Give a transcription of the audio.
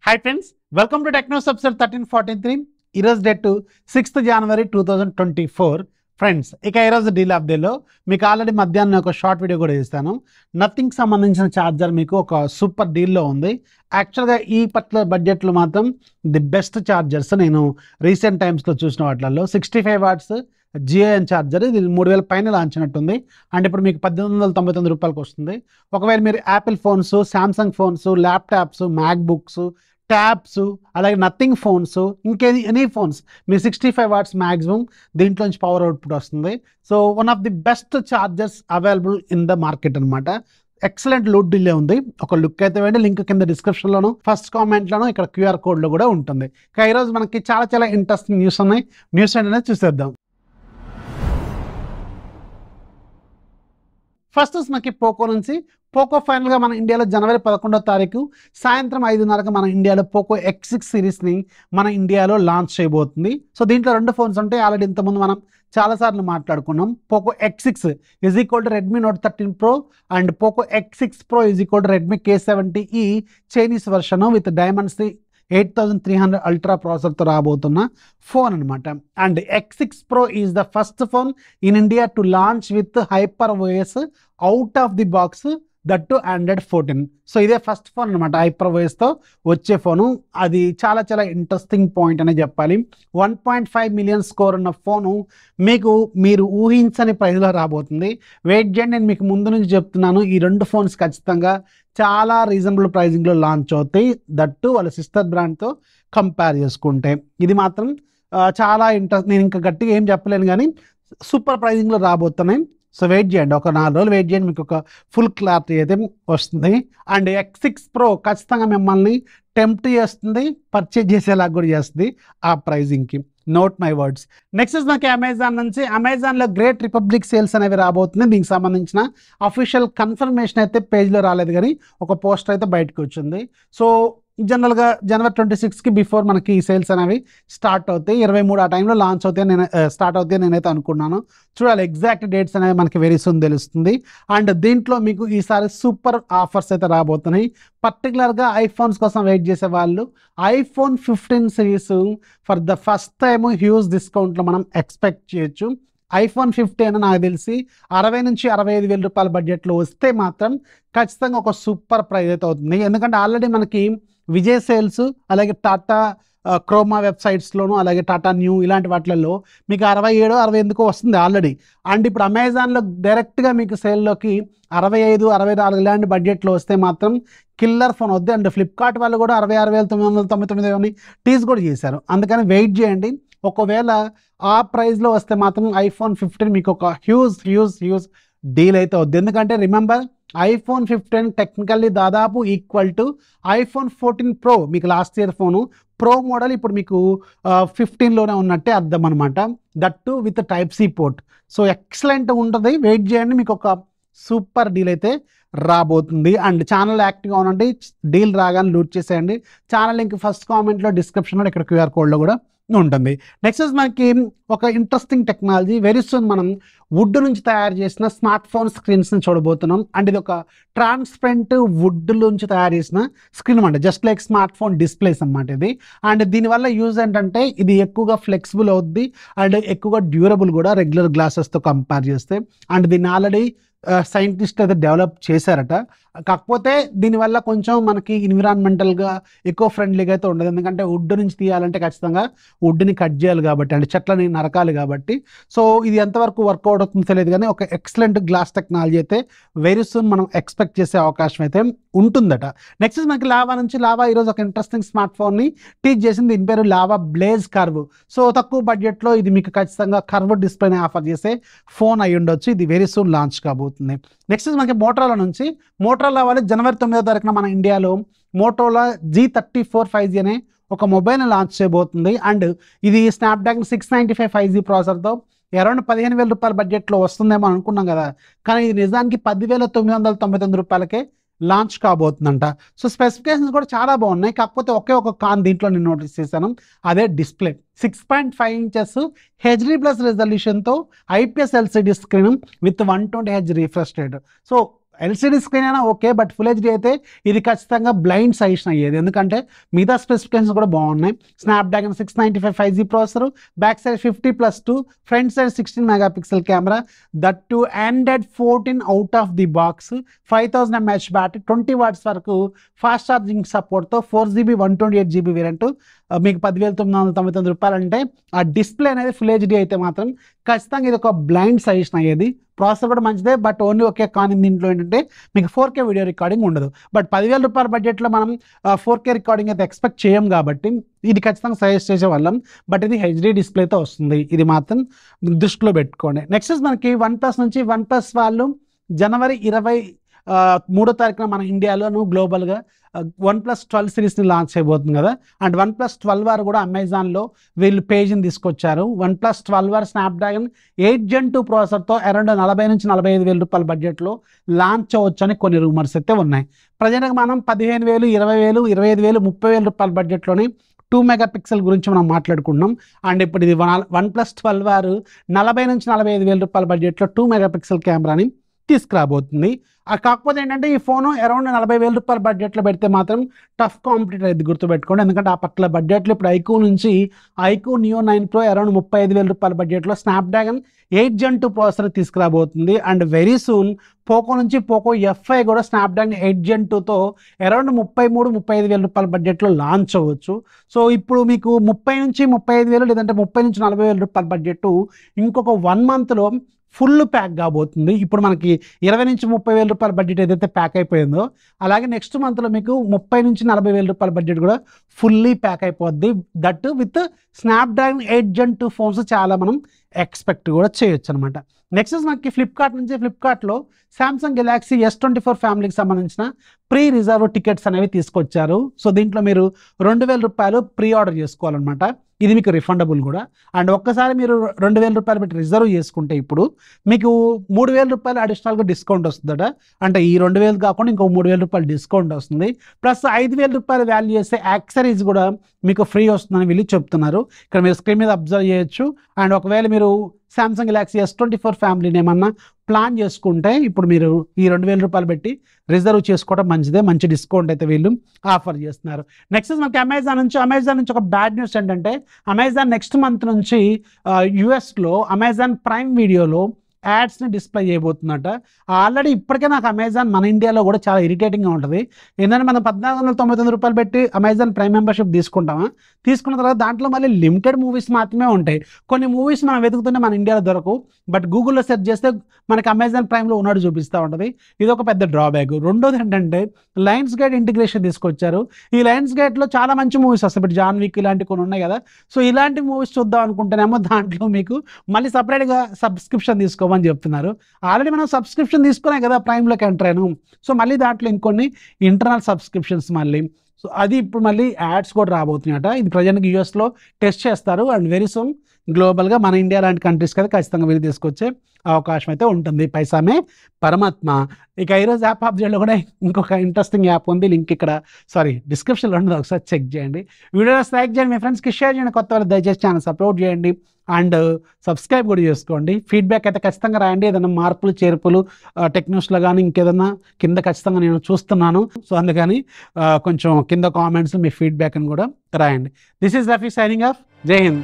Hi friends, welcome to Technos episode 1343. ఈరోజు date 6th January 2024. Friends, ఇక ఈరోజు deal of డేలో మీకు ఆల్రెడీ మధ్యాహ్నం ఒక షార్ట్ వీడియో కూడా ఇస్తాను. నథింగ్ సంబంధించిన ఛార్జర్ మీకు ఒక సూపర్ డీల్లో ఉంది. యాక్చువల్గా ఈ పర్టికులర్ బడ్జెట్లో మాత్రం ది బెస్ట్ ఛార్జర్స్ నేను రీసెంట్ టైమ్స్లో చూసిన వాటిల్లో 65 watts జియోఎన్ ఛార్జర్, ఇది 3000 పైన లాంచ్ అయినట్టుంది. అండ్ ఇప్పుడు మీకు 1899 రూపాయలకి వస్తుంది. ఒకవేళ మీరు Apple phones, Samsung phones, laptops, MacBooks, tabs, అలాగే నథింగ్ ఫోన్స్, ఇంకేది ఎనీ ఫోన్స్ మీరు 65 watts మ్యాక్సిమం దీంట్లోంచి పవర్ అవుట్పుట్ వస్తుంది. So one of the best chargers available in the market అనమాట. ఎక్సలెంట్ లూట్ డిలే ఉంది. ఒక లుక్ అయితే వేయండి, లింక్ కింద డిస్క్రిప్షన్లోను, ఫస్ట్ కామెంట్లోను, ఇక్కడ QR కోడ్లో కూడా ఉంటుంది. ఇక ఈరోజు మనకి చాలా ఇంట్రెస్టింగ్ న్యూస్ ఉన్నాయి. న్యూస్ అనేది చూసేద్దాం. ఫస్ట్ మనకి పోకో నుంచి. పోకో ఫైనల్గా మన ఇండియాలో January 11 సాయంత్రం 5:30కి మన ఇండియాలో పోకో X6 సిరీస్ని మన ఇండియాలో లాంచ్ చేయబోతుంది. సో దీంట్లో 2 ఫోన్స్ ఉంటాయి. ఆల్రెడీ ఇంతకుముందు మనం చాలాసార్లు మాట్లాడుకున్నాం. Poco X6 is equal to Redmi Note 13 Pro and Poco X6 Pro is equal to Redmi K70E Chinese version with డైమండ్స్ది 8300 అల్ట్రా ప్రాసెసర్తో రాబోతున్న ఫోన్ అనమాట. And X6 Pro is the first phone in India to launch with hyper OS out of the box, that to Android 14. So ఇదే first phone అనమాట hyper ఓఎస్తో వచ్చే phone. అది చాలా ఇంట్రెస్టింగ్ పాయింట్ అనే చెప్పాలి. 1.5 million స్కోర్ ఉన్న ఫోను మీకు మీరు ఊహించని ప్రైస్లో రాబోతుంది. వెయిట్ చేయండి, నేను మీకు ముందు నుంచి చెప్తున్నాను. ఈ 2 ఫోన్స్ ఖచ్చితంగా చాలా రీజనబుల్ ప్రైజింగ్లో లాంచ్ అవుతాయి, దట్టు వాళ్ళ సిస్టర్ బ్రాండ్తో కంపేర్ చేసుకుంటే. ఇది మాత్రం చాలా ఇంట్రెస్ట్. నేను ఇంకా గట్టిగా ఏం చెప్పలేను కానీ సూపర్ ప్రైజింగ్లో రాబోతున్నాయి. సో వెయిట్ చేయండి, ఒక 4 రోజులు వెయిట్ చేయండి, మీకు ఒక ఫుల్ క్లారిటీ అయితే వస్తుంది. అండ్ X6 Pro ఖచ్చితంగా మిమ్మల్ని టెంప్ట్ చేస్తుంది, పర్చేజ్ చేసేలాగా కూడా చేస్తుంది ఆ ప్రైజింగ్కి. Note my words. నెక్స్ట్ మనకి అమెజాన్ నుంచి. అమెజాన్లో గ్రేట్ రిపబ్లిక్ సేల్స్ అనేవి రాబోతుంది. దీనికి సంబంధించిన అఫీషియల్ కన్ఫర్మేషన్ అయితే పేజ్లో రాలేదు కానీ ఒక పోస్టర్ అయితే బయటకు వచ్చింది. సో జనరల్గా January 26కి బిఫోర్ మనకి ఈ సేల్స్ అనేవి స్టార్ట్ అవుతాయి. 23 ఆ టైంలో లాంచ్ అవుతాయి, స్టార్ట్ అవుతాయి నేనైతే అనుకున్నాను. చూడాలి, ఎగ్జాక్ట్ డేట్స్ అనేవి మనకి వెరీ సూన్ తెలుస్తుంది. అండ్ దీంట్లో మీకు ఈసారి సూపర్ ఆఫర్స్ అయితే రాబోతున్నాయి. పర్టికులర్గా ఐఫోన్స్ కోసం వెయిట్ చేసే వాళ్ళు iPhone 15 series for the first time huge డిస్కౌంట్లో మనం ఎక్స్పెక్ట్ చేయొచ్చు. iPhone 15 నాకు తెలిసి 60 నుంచి 65 వేల రూపాయల బడ్జెట్లో వస్తే మాత్రం ఖచ్చితంగా ఒక సూపర్ ప్రైస్ అయితే అవుతుంది. ఎందుకంటే ఆల్రెడీ మనకి విజయ్ సేల్స్, అలాగే టాటా క్రోమా వెబ్సైట్స్లోను, అలాగే టాటా న్యూ ఇలాంటి వాటిల్లో మీకు 67, 68 వస్తుంది ఆల్రెడీ. అండ్ ఇప్పుడు అమెజాన్లో డైరెక్ట్గా మీకు సేల్లోకి 65, 64 ఇలాంటి బడ్జెట్లో వస్తే మాత్రం కిల్లర్ ఫోన్ వద్దు. అండ్ ఫ్లిప్కార్ట్ వాళ్ళు కూడా 66,999 టీజ్ కూడా చేశారు. అందుకని వెయిట్ చేయండి. ఒకవేళ ఆ ప్రైస్లో వస్తే మాత్రం iPhone 15 మీకు ఒక హ్యూజ్ డీల్ అయితే వద్దు. ఎందుకంటే రిమెంబర్, iPhone 15 టెక్నికల్లీ దాదాపు ఈక్వల్ టు iPhone 14 Pro. మీకు last year phone pro model ఇప్పుడు మీకు 15లోనే ఉన్నట్టే అర్థం అనమాట. That to with Type-C port. So excellent ఉంటుంది. వెయిట్ చేయండి, మీకు ఒక సూపర్ డీల్ అయితే రాబోతుంది. అండ్ ఛానల్ యాక్టివ్గా ఉండండి, డీల్ రాగానే లూట్ చేసేయండి. ఛానల్ లింక్ ఫస్ట్ కామెంట్లో, డిస్క్రిప్షన్లో, ఇక్కడ QR కోడ్లో కూడా ఉంటుంది. నెక్స్ట్ మనకి ఒక ఇంట్రెస్టింగ్ టెక్నాలజీ. వెరీ సూన్ మనం వుడ్ నుంచి తయారు చేసిన స్మార్ట్ ఫోన్ స్క్రీన్స్ని చూడబోతున్నాం. అండ్ ఇది ఒక ట్రాన్స్పరెంట్ వుడ్ నుంచి తయారు చేసిన స్క్రీన్ అనమాట, just like smart phone displays అనమాట ఇది. అండ్ దీనివల్ల యూజ్ ఏంటంటే ఇది ఎక్కువగా ఫ్లెక్సిబుల్ అవుద్ది అండ్ ఎక్కువగా డ్యూరబుల్ కూడా రెగ్యులర్ గ్లాసెస్తో కంపేర్ చేస్తే. అండ్ దీన్ని ఆల్రెడీ సైంటిస్ట్ అయితే డెవలప్ చేశారట. కాకపోతే దీనివల్ల కొంచెం మనకి ఎన్విరాన్మెంటల్గా ఎక్కువ ఫ్రెండ్లీగా అయితే ఉండదు. ఎందుకంటే వుడ్ నుంచి తీయాలంటే ఖచ్చితంగా వుడ్ని కట్ చేయాలి కాబట్టి, అంటే చెట్లని నరకాలి కాబట్టి. సో ఇది ఎంతవరకు వర్కౌట్ అవుతుందో తెలియదు కానీ ఒక ఎక్సలెంట్ గ్లాస్ టెక్నాలజీ అయితే వెరీ సూన్ మనం ఎక్స్పెక్ట్ చేసే అవకాశం అయితే ఉంటుందట. నెక్స్ట్ మనకి లావా నుంచి. లావా ఈరోజు ఒక ఇంట్రెస్టింగ్ స్మార్ట్ ఫోన్ని టీచ్ చేసింది. దీని పేరు లావా బ్లేజ్ కర్వ్. సో తక్కువ బడ్జెట్లో ఇది మీకు ఖచ్చితంగా కర్వ్ డిస్ప్లేని ఆఫర్ చేసే ఫోన్ అయి ఉండొచ్చు. ఇది వెరీ సూన్ లాంచ్ కాబోతుంది. నెక్స్ట్ మనకి మోటరోలా నుంచి. మోటరోలా వాళ్ళు January 9 మన ఇండియాలో మోటరోలా G34 5G అనే ఒక మొబైల్ని లాంచ్ చేయబోతుంది. అండ్ ఇది స్నాప్డ్రాగన్ 695 5G ప్రాసెసర్తో అరౌండ్ 15,000 రూపాయల బడ్జెట్లో వస్తుందేమో అనుకున్నాం కదా, కానీ ఇది నిజానికి 10,999 రూపాయలకే లాంచ్ కాబోతుందంట. సో స్పెసిఫికేషన్స్ కూడా చాలా బాగున్నాయి. కాకపోతే ఒకే ఒక కాన్ దీంట్లో నేను నోటీస్ చేశాను, అదే display. 6.5 inches HD+ రెజల్యూషన్తో IPS LCD screen with 120Hz refresh rate. So LCD screen అయినా ఓకే, బట్ ఫుల్ హెచ్డి అయితే ఇది ఖచ్చితంగా బ్లైండ్ సజెషన్ అయ్యేది, ఎందుకంటే మిగతా స్పెసిఫికేషన్స్ కూడా బాగున్నాయి. Snapdragon 695 5G processor, back side 50+2, front side 16 megapixel camera, that to Android 14 out of the box, 5000 mAh battery, 20 watts వరకు ఫాస్ట్ ఛార్జింగ్ సపోర్ట్తో 4GB 128GB వేరియంట్ మీకు 10,999 రూపాయలు. అంటే ఆ డిస్ప్లే అనేది ఫుల్ హెచ్డి అయితే మాత్రం ఖచ్చితంగా ఇది ఒక బ్లైండ్ సజెషన్ అయ్యేది. ప్రాసెసర్ కూడా మంచిదే, బట్ ఓన్లీ ఒకే కాని దీంట్లో ఏంటంటే మీకు 4K వీడియో రికార్డింగ్ ఉండదు. బట్ 10,000 రూపాయల బడ్జెట్లో మనం 4K రికార్డింగ్ అయితే ఎక్స్పెక్ట్ చేయం కాబట్టి ఇది ఖచ్చితంగా సజెస్ట్ చేసే వాళ్ళం. బట్ ఇది హెచ్డి డిస్ప్లేతో వస్తుంది, ఇది మాత్రం దృష్టిలో పెట్టుకోండి. నెక్స్ట్ మనకి OnePlus నుంచి OnePlus వాళ్ళు జనవరి 23వ తారీఖున మన ఇండియాలోను గ్లోబల్గా OnePlus 12 సిరీస్ని లాంచ్ చేయబోతుంది కదా. అండ్ OnePlus 12R కూడా అమెజాన్లో వీళ్ళు పేజ్ని తీసుకొచ్చారు. OnePlus 12R స్నాప్డ్రాగన్ 8 Gen 2 ప్రాసెసర్తో అరౌండ్ 40,000 నుంచి 45,000 రూపాయల బడ్జెట్లో లాంచ్ అవ్వచ్చు అని కొన్ని రూమర్స్ అయితే ఉన్నాయి. ప్రజెంట్గా మనం 15,000, 20,000, 25,000, 30,000 రూపాయల బడ్జెట్లోనే 2 మెగాపిక్సెల్ గురించి మనం మాట్లాడుకుంటున్నాం. అండ్ ఇప్పుడు ఇది OnePlus 12R 40,000 నుంచి 45,000 రూపాయల బడ్జెట్లో 2 మెగాపిక్సెల్ కెమెరాని తీసుకురాబోతుంది. కాకపోతే ఏంటంటే ఈ ఫోను అరౌండ్ 40,000 రూపాయల బడ్జెట్లో పెడితే మాత్రం టఫ్ కాంపిటీటర్ అయితే గుర్తుపెట్టుకోండి, ఎందుకంటే ఆ పట్ల బడ్జెట్లో ఇప్పుడు ఐక్యూ నుంచి ఐక్యూ Neo 9 Pro అరౌండ్ 35,000 రూపాయల బడ్జెట్లో స్నాప్డ్రాగన్ 8 Gen 2 ప్రాసెసర్ తీసుకురాబోతుంది. అండ్ వెరీ సూన్ పోకో నుంచి పోకో F5 కూడా స్నాప్డ్రాగన్ 8 Gen 2తో అరౌండ్ 33,000-35,000 రూపాయల బడ్జెట్లో లాంచ్ అవ్వచ్చు. సో ఇప్పుడు మీకు 30,000 నుంచి 35,000 లేదంటే 30,000 నుంచి 40,000 రూపాయల బడ్జెట్ ఇంకొక 1 మంత్లో ఫుల్ ప్యాక్ కాబోతుంది. ఇప్పుడు మనకి 20,000 నుంచి 30,000 రూపాయల బడ్జెట్ ఏదైతే ప్యాక్ అయిపోయిందో, అలాగే నెక్స్ట్ మంత్లో మీకు 30,000 నుంచి 40,000 రూపాయల బడ్జెట్ కూడా ఫుల్లీ ప్యాక్ అయిపోద్ది. That with Snapdragon 8 Gen 2 phones చాలా మనం ఎక్స్పెక్ట్ కూడా చేయొచ్చు అనమాట. నెక్స్ట్ మనకి ఫ్లిప్కార్ట్లో సామ్సంగ్ గెలాక్సీ S24 ఫ్యామిలీకి సంబంధించిన ప్రీ రిజర్వ్ టికెట్స్ అనేవి తీసుకొచ్చారు. సో దీంట్లో మీరు 2,000 రూపాయలు ప్రీ ఆర్డర్ చేసుకోవాలన్నమాట. ఇది మీకు రిఫండబుల్ కూడా. అండ్ ఒక్కసారి మీరు 2,000 రూపాయలు పెట్టి రిజర్వ్ చేసుకుంటే ఇప్పుడు మీకు 3,000 రూపాయలు అడిషనల్గా డిస్కౌంట్ వస్తుందట. అంటే ఈ 2,000 కాకుండా ఇంకో 3,000 రూపాయలు డిస్కౌంట్ వస్తుంది. ప్లస్ 5,000 రూపాయలు వాల్యూ చేసే యాక్సరీస్ కూడా మీకు ఫ్రీ వస్తుందని వీళ్ళు చెప్తున్నారు. ఇక్కడ మీరు స్క్రీన్ మీద అబ్జర్వ్ చేయొచ్చు. అండ్ ఒకవేళ మీరు సామ్సంగ్ గెలాక్సీ S24 ఫ్యామిలీని ఏమన్నా ప్లాన్ చేసుకుంటే ఇప్పుడు మీరు ఈ 2,000 రూపాయలు పెట్టి రిజర్వ్ చేసుకోవడం మంచిదే, మంచి డిస్కౌంట్ అయితే వీళ్ళు ఆఫర్ చేస్తున్నారు. నెక్స్ట్ మనకి అమెజాన్ నుంచి ఒక బ్యాడ్ న్యూస్ ఏంటంటే అమెజాన్ నెక్స్ట్ మంత్ నుంచి యూఎస్లో అమెజాన్ ప్రైమ్ వీడియోలో యాడ్స్ని డిస్ప్లే చేయబోతుందట. ఆల్రెడీ ఇప్పటికే నాకు అమెజాన్ మన ఇండియాలో కూడా చాలా ఇరిటేటింగ్గా ఉంటుంది. ఏంటంటే మనం 1,499 రూపాయలు పెట్టి అమెజాన్ ప్రైమ్ మెంబర్షిప్ తీసుకున్న తర్వాత దాంట్లో మళ్ళీ లిమిటెడ్ మూవీస్ మాత్రమే ఉంటాయి. కొన్ని మూవీస్ మనం వెతుకుతుంటే మన ఇండియాలో దొరకవు, బట్ గూగుల్లో సెర్చ్ చేస్తే మనకి అమెజాన్ ప్రైమ్లో ఉన్నట్టు చూపిస్తూ ఉంటుంది. ఇది ఒక పెద్ద డ్రాబ్యాక్. రెండోది ఏంటంటే లయన్స్ గేట్ ఇంటిగ్రేషన్ తీసుకొచ్చారు. ఈ లయన్స్ గేట్లో చాలా మంచి మూవీస్ వస్తాయి, బట్ జాన్ విక్ ఇలాంటివి కొన్ని ఉన్నాయి కదా. సో ఇలాంటి మూవీస్ చూద్దాం అనుకుంటేనేమో దాంట్లో మీకు మళ్ళీ సపరేట్గా సబ్స్క్రిప్షన్ తీసుకోమని చెప్తున్నారు. ఆల్రెడీ మనం సబ్స్క్రిప్షన్ తీసుకున్నాం కదా ప్రైమ్లోకి ఎంటర్ అయినాం. సో మళ్ళీ దాంట్లో ఇంకొన్ని ఇంటర్నల్ సబ్స్క్రిప్షన్స్ మళ్ళీ, సో అది ఇప్పుడు మళ్ళీ యాడ్స్ కూడా రాబోతున్నాయట. ఇది ప్రజెంట్గా యూఎస్లో టెస్ట్ చేస్తారు. అండ్ వెరీ సూన్ గ్లోబల్గా మన ఇండియా లాంటి కంట్రీస్కి అయితే ఖచ్చితంగా వీళ్ళు తీసుకొచ్చే అవకాశం అయితే ఉంటుంది. పైసామే పరమాత్మ. ఇక ఈరోజు యాప్ అప్డేట్లో కూడా ఇంకొక ఇంట్రెస్టింగ్ యాప్ ఉంది, లింక్ ఇక్కడ డిస్క్రిప్షన్లో ఉంటుంది, ఒకసారి చెక్ చేయండి. వీడియోస్ లైక్ చేయండి, మీ ఫ్రెండ్స్కి షేర్ చేయండి, కొత్త వాళ్ళు దయచేసి ఛానల్ సపోర్ట్ చేయండి అండ్ సబ్స్క్రైబ్ కూడా చేసుకోండి. ఫీడ్బ్యాక్ అయితే ఖచ్చితంగా రాయండి. ఏదైనా మార్పులు చేర్పులు టెక్నిక్స్లో కానీ ఇంకేదన్నా కింద ఖచ్చితంగా నేను చూస్తున్నాను. సో అందుకని కొంచెం కింద కామెంట్స్ మీ ఫీడ్బ్యాక్ని కూడా రాయండి. This is Rafi signing off. జై హింద్.